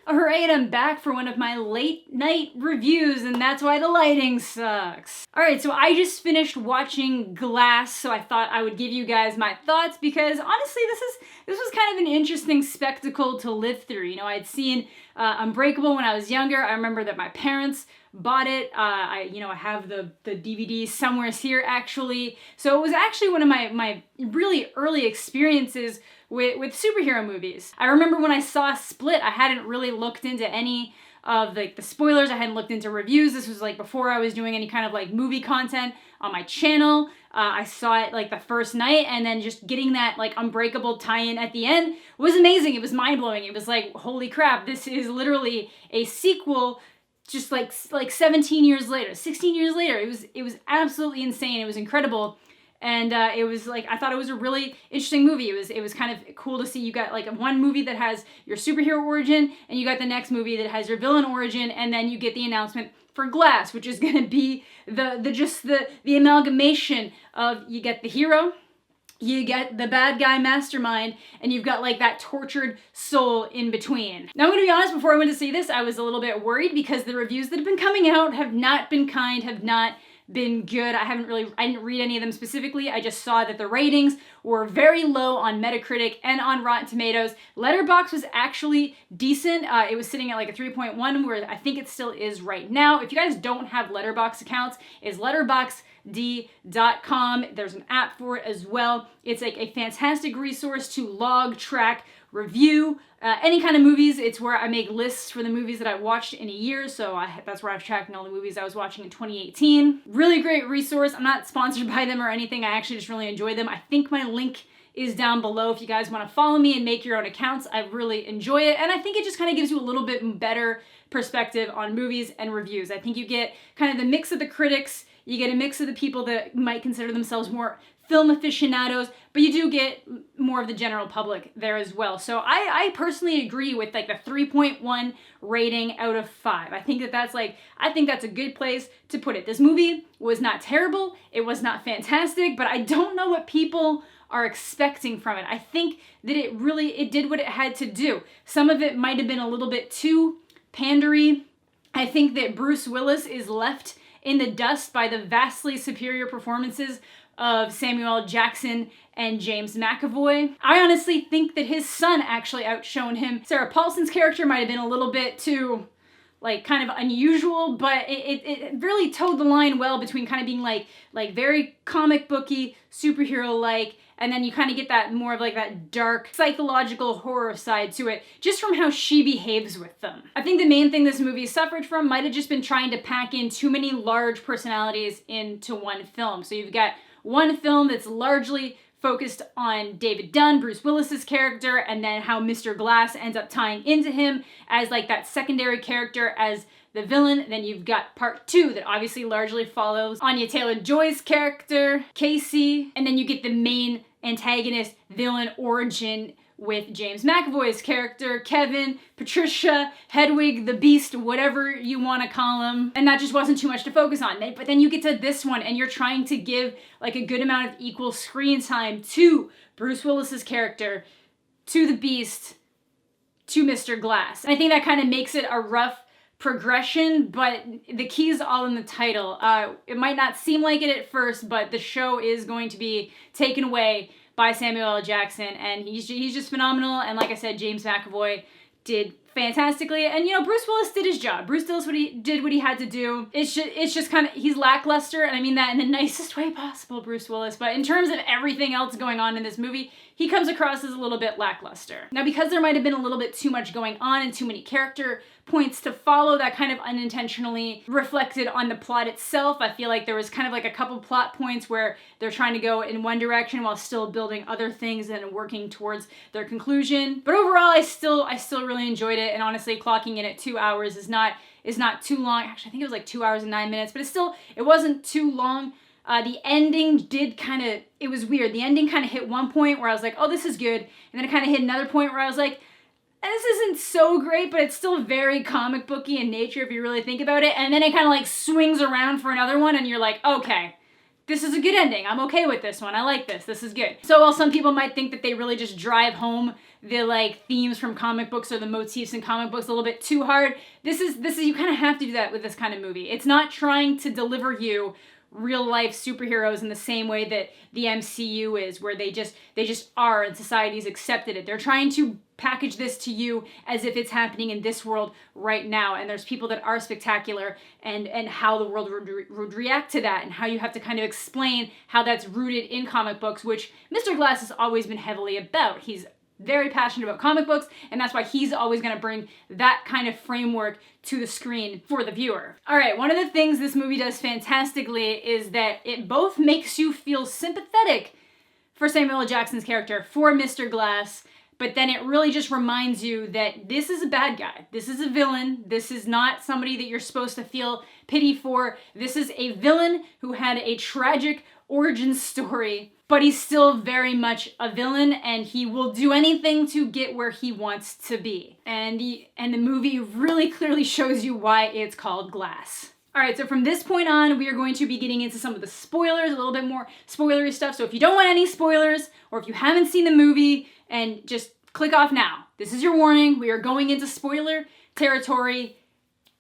Alright, and I'm back for one of my late night reviews, and that's why the lighting sucks. Alright, so I just finished watching Glass, so I thought I would give you guys my thoughts because honestly, this was kind of an interesting spectacle to live through. You know, I'd seen Unbreakable when I was younger. I remember that my parents bought it. I have the DVD somewhere here actually. So it was actually one of my really early experiences with superhero movies. I remember when I saw Split, I hadn't really looked into any of the spoilers. I hadn't looked into reviews. This was like before I was doing any kind of like movie content on my channel. I saw it like the first night, and then just getting that like Unbreakable tie-in at the end was amazing. It was mind-blowing. It was like, holy crap, this is literally a sequel just like 17 years later, 16 years later. It was absolutely insane. It was incredible. And it was like, I thought it was a really interesting movie. It was kind of cool to see. You got like one movie that has your superhero origin, and you got the next movie that has your villain origin, and then you get the announcement for Glass, which is gonna be the amalgamation of, you get the hero, you get the bad guy mastermind, and you've got like that tortured soul in between. Now I'm gonna be honest, before I went to see this, I was a little bit worried because the reviews that have been coming out have not been kind, have not been good. I didn't read any of them specifically. I just saw that the ratings were very low on Metacritic and on Rotten Tomatoes. Letterboxd was actually decent. It was sitting at like a 3.1, where I think it still is right now. If you guys don't have Letterboxd accounts, it's letterboxd.com. There's an app for it as well. It's like a fantastic resource to log, track, review any kind of movies. It's where I make lists for the movies that I watched in a year, so that's where I was tracking all the movies I was watching in 2018. Really great resource. I'm not sponsored by them or anything. I actually just really enjoy them. I think my link is down below if you guys want to follow me and make your own accounts. I really enjoy it, and I think it just kind of gives you a little bit better perspective on movies and reviews. I think you get kind of the mix of the critics, you get a mix of the people that might consider themselves more film aficionados, but you do get more of the general public there as well. So I personally agree with like the 3.1 rating out of 5. I think that's a good place to put it. This movie was not terrible, it was not fantastic, but I don't know what people are expecting from it. I think that it did what it had to do. Some of it might have been a little bit too pandery. I think that Bruce Willis is left in the dust by the vastly superior performances of Samuel L. Jackson and James McAvoy. I honestly think that his son actually outshone him. Sarah Paulson's character might have been a little bit too like kind of unusual, but it really towed the line well between kind of being like very comic booky, superhero-like, and then you kind of get that more of like that dark psychological horror side to it, just from how she behaves with them. I think the main thing this movie suffered from might have just been trying to pack in too many large personalities into one film. So you've got one film that's largely focused on David Dunn, Bruce Willis's character, and then how Mr. Glass ends up tying into him as like that secondary character as the villain. Then you've got part 2 that obviously largely follows Anya Taylor-Joy's character, Casey, and then you get the main antagonist villain origin with James McAvoy's character, Kevin, Patricia, Hedwig, the Beast, whatever you want to call him. And that just wasn't too much to focus on. But then you get to this one and you're trying to give like a good amount of equal screen time to Bruce Willis's character, to the Beast, to Mr. Glass. And I think that kind of makes it a rough progression, but the key is all in the title. It might not seem like it at first, but the show is going to be taken away by Samuel L. Jackson, and he's just phenomenal. And like I said, James McAvoy did fantastically, and you know, Bruce Willis did his job. Bruce Willis did what he had to do. It's just kind of, he's lackluster, and I mean that in the nicest way possible, Bruce Willis, but in terms of everything else going on in this movie, he comes across as a little bit lackluster. Now, because there might have been a little bit too much going on and too many character points to follow, that kind of unintentionally reflected on the plot itself. I feel like there was kind of like a couple plot points where they're trying to go in one direction while still building other things and working towards their conclusion. But overall, I still really enjoyed it, and honestly, clocking in at 2 hours is not too long. Actually, I think it was like 2 hours and 9 minutes, but it wasn't too long. The ending did kind of, it was weird. The ending kind of hit one point where I was like, oh, this is good. And then it kind of hit another point where I was like, this isn't so great, but it's still very comic booky in nature if you really think about it. And then it kind of like swings around for another one and you're like, okay, this is a good ending. I'm okay with this one. I like this. This is good. So while some people might think that they really just drive home the like themes from comic books or the motifs in comic books a little bit too hard, this is you kind of have to do that with this kind of movie. It's not trying to deliver you real life superheroes in the same way that the MCU is, where they just are and society's accepted it. They're trying to package this to you as if it's happening in this world right now, and there's people that are spectacular, and how the world would react to that, and how you have to kind of explain how that's rooted in comic books, which Mr. Glass has always been heavily about. He's very passionate about comic books, and that's why he's always going to bring that kind of framework to the screen for the viewer. All right, one of the things this movie does fantastically is that it both makes you feel sympathetic for Samuel L. Jackson's character, for Mr. Glass, but then it really just reminds you that this is a bad guy. This is a villain. This is not somebody that you're supposed to feel pity for. This is a villain who had a tragic origin story, but he's still very much a villain, and he will do anything to get where he wants to be. And the movie really clearly shows you why it's called Glass. All right, so from this point on, we are going to be getting into some of the spoilers, a little bit more spoilery stuff. So if you don't want any spoilers, or if you haven't seen the movie, and just click off now. This is your warning. We are going into spoiler territory.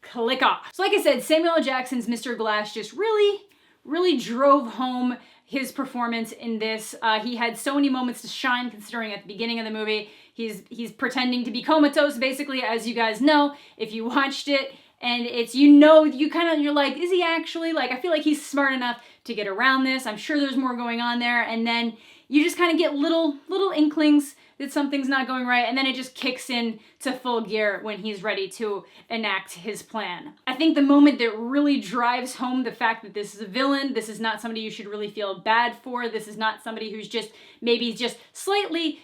Click off. So like I said, Samuel L. Jackson's Mr. Glass just really drove home his performance in this. He had so many moments to shine, considering at the beginning of the movie, he's pretending to be comatose, basically, as you guys know, if you watched it. And it's, you're like, is he actually? Like, I feel like he's smart enough to get around this. I'm sure there's more going on there. And then you just kind of get little inklings that something's not going right, and then it just kicks in to full gear when he's ready to enact his plan. I think the moment that really drives home the fact that this is a villain, this is not somebody you should really feel bad for, this is not somebody who's maybe slightly,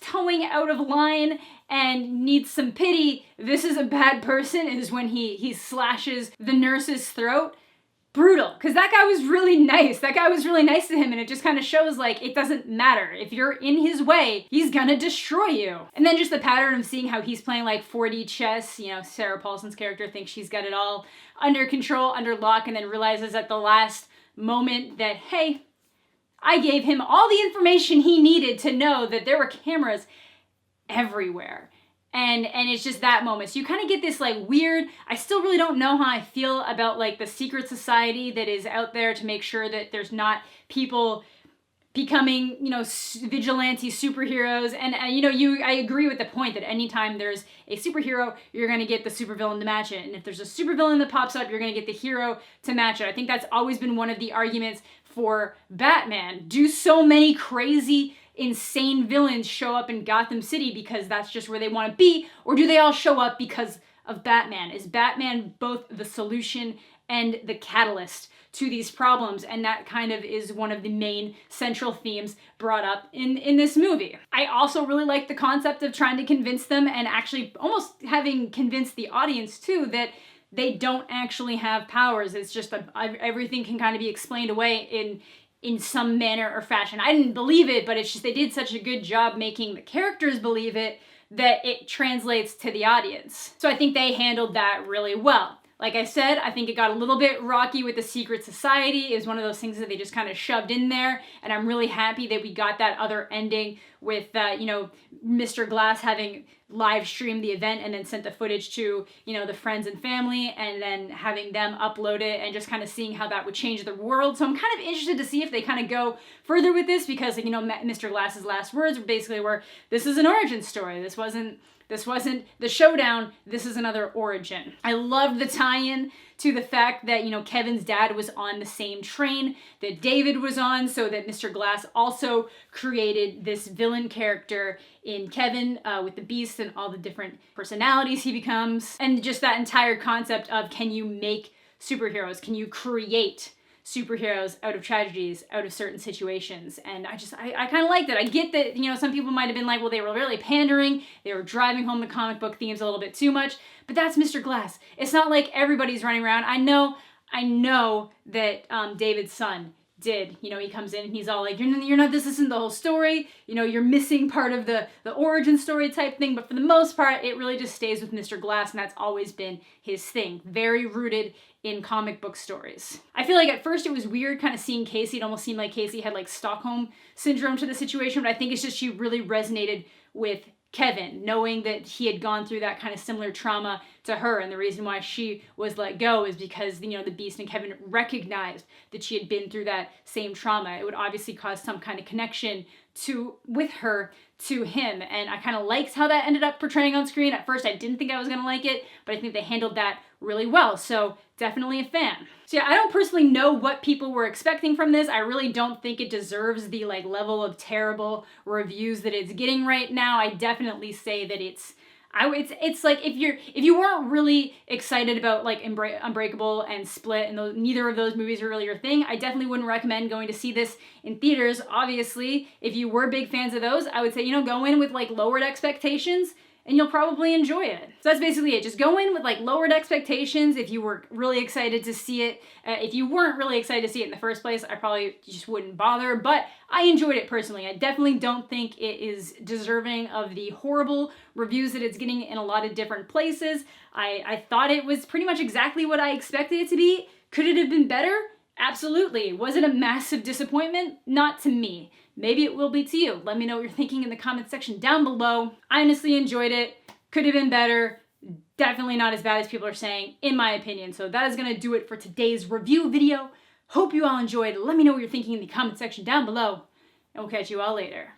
towing out of line and needs some pity, this is a bad person, is when he slashes the nurse's throat. Brutal, because that guy was really nice. That guy was really nice to him, and it just kind of shows, like, it doesn't matter. If you're in his way, he's gonna destroy you. And then just the pattern of seeing how he's playing, like, 4D chess. Sarah Paulson's character thinks she's got it all under control, under lock, and then realizes at the last moment that, hey, I gave him all the information he needed to know that there were cameras everywhere. And it's just that moment. So you kind of get this like weird, I still really don't know how I feel about like the secret society that is out there to make sure that there's not people becoming, vigilante superheroes. And I agree with the point that anytime there's a superhero, you're going to get the supervillain to match it. And if there's a supervillain that pops up, you're going to get the hero to match it. I think that's always been one of the arguments for Batman. Do so many crazy, insane villains show up in Gotham City because that's just where they want to be, or do they all show up because of Batman? Is Batman both the solution and the catalyst to these problems? And that kind of is one of the main central themes brought up in this movie. I also really like the concept of trying to convince them, and actually almost having convinced the audience too, that they don't actually have powers. It's just everything can kind of be explained away in some manner or fashion. I didn't believe it, but it's just they did such a good job making the characters believe it that it translates to the audience. So I think they handled that really well. Like I said, I think it got a little bit rocky with the secret society. It was one of those things that they just kind of shoved in there, and I'm really happy that we got that other ending with, Mr. Glass having live streamed the event and then sent the footage to, the friends and family, and then having them upload it and just kind of seeing how that would change the world. So I'm kind of interested to see if they kind of go further with this, because, Mr. Glass's last words basically were, this is an origin story. This wasn't the showdown, this is another origin. I loved the tie-in to the fact that, Kevin's dad was on the same train that David was on, so that Mr. Glass also created this villain character in Kevin with the Beast and all the different personalities he becomes. And just that entire concept of, can you make superheroes? Can you create superheroes out of tragedies, out of certain situations? And I kind of liked it. I get that, some people might have been like, well, they were really pandering. They were driving home the comic book themes a little bit too much, but that's Mr. Glass. It's not like everybody's running around. I know that David's son did. You know, he comes in and he's all like, you're not, this isn't the whole story. You know, you're missing part of the origin story type thing. But for the most part, it really just stays with Mr. Glass, and that's always been his thing. Very rooted in comic book stories. I feel like at first it was weird kind of seeing Casey. It almost seemed like Casey had like Stockholm syndrome to the situation, but I think it's just she really resonated with Kevin, knowing that he had gone through that kind of similar trauma to her, and the reason why she was let go is because, you know, the Beast and Kevin recognized that she had been through that same trauma. It would obviously cause some kind of connection with her to him, and I kind of liked how that ended up portraying on screen. At first I didn't think I was gonna like it, but I think they handled that really well, so definitely a fan. So yeah, I don't personally know what people were expecting from this. I really don't think it deserves the like level of terrible reviews that it's getting right now. I definitely say that it's like if you weren't really excited about like Unbreakable and Split, and neither of those movies are really your thing, I definitely wouldn't recommend going to see this in theaters. Obviously, if you were big fans of those, I would say, you know, go in with like lowered expectations, and you'll probably enjoy it. So that's basically it. Just go in with like lowered expectations if you were really excited to see it. If you weren't really excited to see it in the first place, I probably just wouldn't bother, but I enjoyed it personally. I definitely don't think it is deserving of the horrible reviews that it's getting in a lot of different places. I thought it was pretty much exactly what I expected it to be. Could it have been better? Absolutely. Was it a massive disappointment? Not to me. Maybe it will be to you. Let me know what you're thinking in the comments section down below. I honestly enjoyed it. Could have been better. Definitely not as bad as people are saying, in my opinion. So that is going to do it for today's review video. Hope you all enjoyed. Let me know what you're thinking in the comment section down below, and we'll catch you all later.